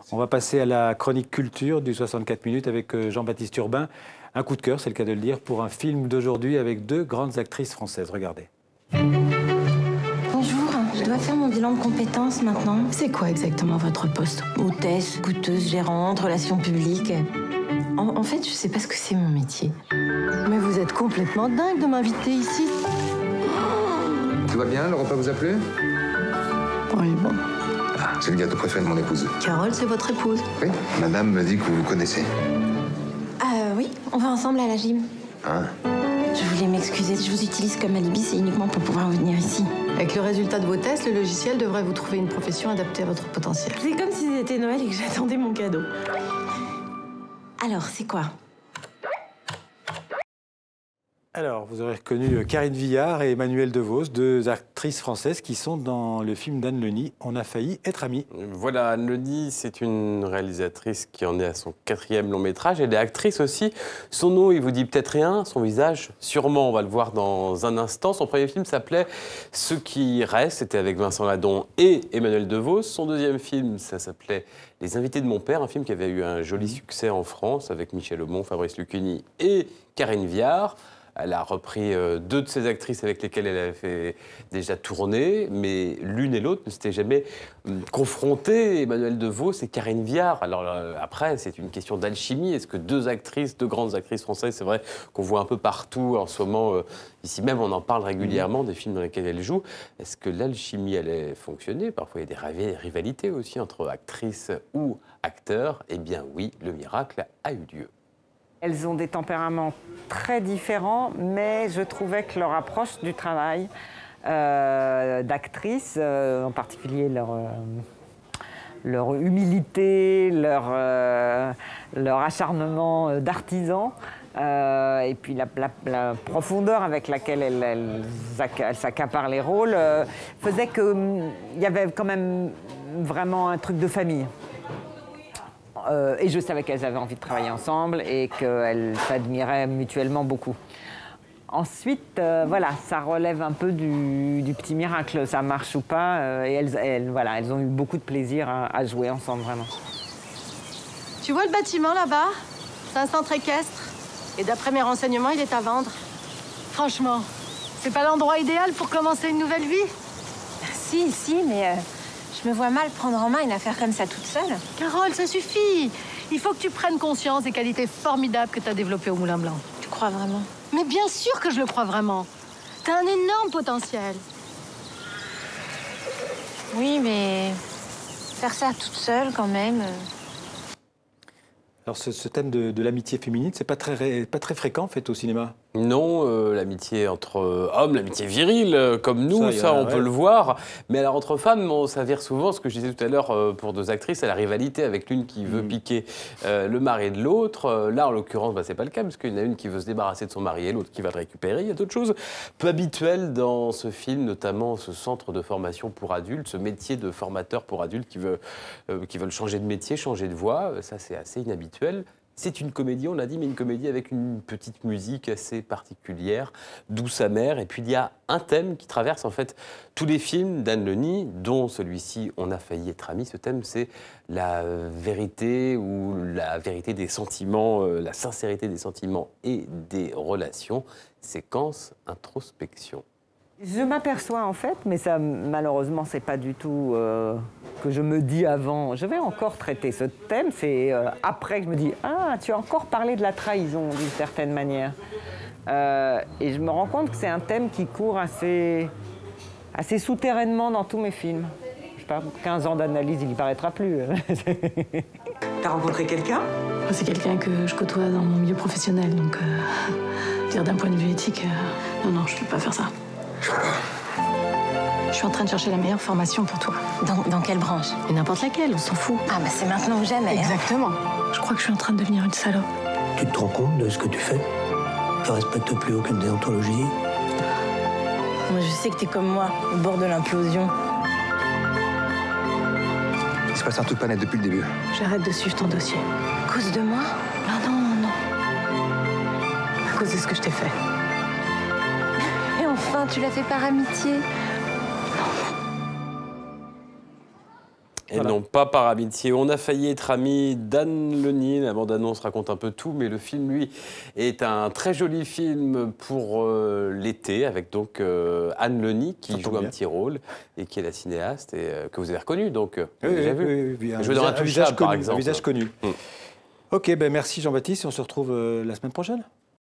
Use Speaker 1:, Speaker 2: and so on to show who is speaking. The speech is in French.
Speaker 1: On va passer à la chronique culture du 64 minutes avec Jean-Baptiste Urbain. Un coup de cœur, c'est le cas de le dire, pour un film d'aujourd'hui avec deux grandes actrices françaises. Regardez.
Speaker 2: Bonjour, je dois faire mon bilan de compétences maintenant.
Speaker 3: C'est quoi exactement votre poste?
Speaker 2: Hôtesse, goûteuse, gérante, relations publiques. En fait, je sais pas ce que c'est mon métier.
Speaker 3: Mais vous êtes complètement dingue de m'inviter ici.
Speaker 4: Tout va bien, le repas vous a plu?
Speaker 3: Oui, bon.
Speaker 4: Ah, c'est le gâteau préféré de mon épouse.
Speaker 3: Carole, c'est votre épouse?
Speaker 4: Oui, madame me dit que vous vous connaissez.
Speaker 2: Oui, on va ensemble à la gym.
Speaker 4: Hein?
Speaker 2: Je voulais m'excuser, je vous utilise comme alibi, c'est uniquement pour pouvoir venir ici.
Speaker 3: Avec le résultat de vos tests, le logiciel devrait vous trouver une profession adaptée à votre potentiel.
Speaker 2: C'est comme si c'était Noël et que j'attendais mon cadeau. Alors, c'est quoi?
Speaker 1: Alors, vous aurez reconnu Karine Viard et Emmanuelle Devos, deux actrices françaises qui sont dans le film d'Anne Lenny, On a failli être amis.
Speaker 5: Voilà, Anne Lenny, c'est une réalisatrice qui en est à son 4e long métrage. Elle est actrice aussi. Son nom, il vous dit peut-être rien. Son visage, sûrement, on va le voir dans un instant. Son premier film s'appelait Ce qui reste. C'était avec Vincent Ladon et Emmanuelle Devos. Son deuxième film, ça s'appelait Les invités de mon père, un film qui avait eu un joli succès en France avec Michel Aumont, Fabrice Lucchini et Karine Viard. Elle a repris deux de ses actrices avec lesquelles elle avait fait déjà tourner, mais l'une et l'autre ne s'étaient jamais confrontées, Emmanuelle Devos et Karine Viard. Alors après, c'est une question d'alchimie. Est-ce que deux grandes actrices françaises, c'est vrai qu'on voit un peu partout en ce moment, ici même on en parle régulièrement, des films dans lesquels elles jouent. Est-ce que l'alchimie allait fonctionner? Parfois il y a des rivalités aussi entre actrices ou acteurs. Eh bien oui, le miracle a eu lieu.
Speaker 6: Elles ont des tempéraments très différents, mais je trouvais que leur approche du travail d'actrice, en particulier leur humilité, leur acharnement d'artisan, et puis la profondeur avec laquelle elles s'accaparent les rôles, faisait qu'il y avait quand même vraiment un truc de famille. Et je savais qu'elles avaient envie de travailler ensemble et qu'elles s'admiraient mutuellement beaucoup. Ensuite, voilà, ça relève un peu du petit miracle, ça marche ou pas. Et elles ont eu beaucoup de plaisir à jouer ensemble, vraiment.
Speaker 3: Tu vois le bâtiment là-bas? C'est un centre équestre. Et d'après mes renseignements, il est à vendre. Franchement, c'est pas l'endroit idéal pour commencer une nouvelle vie?
Speaker 2: Si, mais je me vois mal prendre en main une affaire comme ça toute seule.
Speaker 3: Carole, ça suffit. Il faut que tu prennes conscience des qualités formidables que tu as développées au Moulin Blanc.
Speaker 2: Tu crois vraiment?
Speaker 3: Mais bien sûr que je le crois vraiment. T'as un énorme potentiel.
Speaker 2: Oui, mais faire ça toute seule quand même.
Speaker 1: Alors ce thème de l'amitié féminine, c'est pas très fréquent en fait au cinéma.
Speaker 5: Non, l'amitié entre hommes, l'amitié virile, comme nous, ça on peut le voir. Mais alors entre femmes, on s'avère souvent, ce que je disais tout à l'heure pour deux actrices, à la rivalité avec l'une qui veut piquer le mari de l'autre. Là, en l'occurrence, c'est pas le cas, parce qu'il y en a une qui veut se débarrasser de son mari et l'autre qui va le récupérer. Il y a d'autres choses peu habituelles dans ce film, notamment ce centre de formation pour adultes, ce métier de formateur pour adultes qui veulent changer de métier, changer de voie. Ça, c'est assez inhabituel. C'est une comédie, on l'a dit, mais une comédie avec une petite musique assez particulière, douce amère. Et puis il y a un thème qui traverse en fait tous les films d'Anne Lenny, dont celui-ci, On a failli être amis. Ce thème, c'est la vérité ou la vérité des sentiments, la sincérité des sentiments et des relations. Séquence introspection.
Speaker 6: Je m'aperçois en fait, mais ça malheureusement c'est pas du tout que je me dis avant. Je vais encore traiter ce thème, c'est après que je me dis ah tu as encore parlé de la trahison d'une certaine manière. Et je me rends compte que c'est un thème qui court assez souterrainement dans tous mes films. Je sais pas, 15 ans d'analyse, il n'y paraîtra plus.
Speaker 7: T'as rencontré quelqu'un?
Speaker 3: C'est quelqu'un que je côtoie dans mon milieu professionnel, donc dire d'un point de vue éthique, non, je ne peux pas faire ça. Je suis en train de chercher la meilleure formation pour toi.
Speaker 2: Dans quelle branche?
Speaker 3: Et n'importe laquelle, on s'en fout.
Speaker 2: Ah bah c'est maintenant ou jamais.
Speaker 3: Exactement. Je crois que je suis en train de devenir une salope.
Speaker 8: Tu te rends compte de ce que tu fais? Tu respectes plus aucune déontologie.
Speaker 2: Moi je sais que t'es comme moi, au bord de l'implosion.
Speaker 4: Il se passe un truc pas net depuis le début.
Speaker 3: J'arrête de suivre ton dossier.
Speaker 2: À cause de moi?
Speaker 3: Ah non. À cause de ce que je t'ai fait.
Speaker 2: Et enfin, tu l'as fait par amitié.
Speaker 5: Et
Speaker 1: Voilà.
Speaker 5: non pas par amitié. On a failli être amis. Dan Lenny, la bande-annonce raconte un peu tout, mais le film, lui, est un très joli film pour l'été, avec donc Anne Lenny qui
Speaker 1: Ça tombe
Speaker 5: joue un
Speaker 1: bien.
Speaker 5: petit rôle et qui est la cinéaste et que vous avez reconnue, donc
Speaker 1: Oui,
Speaker 5: déjà
Speaker 1: oui,
Speaker 5: vu.
Speaker 1: oui, oui,
Speaker 5: Elle jouait dans
Speaker 1: visage
Speaker 5: Intouchable, par
Speaker 1: connu,
Speaker 5: exemple.
Speaker 1: Un visage connu.
Speaker 5: Mm.
Speaker 1: Ok, ben merci Jean-Baptiste, on se retrouve la semaine prochaine.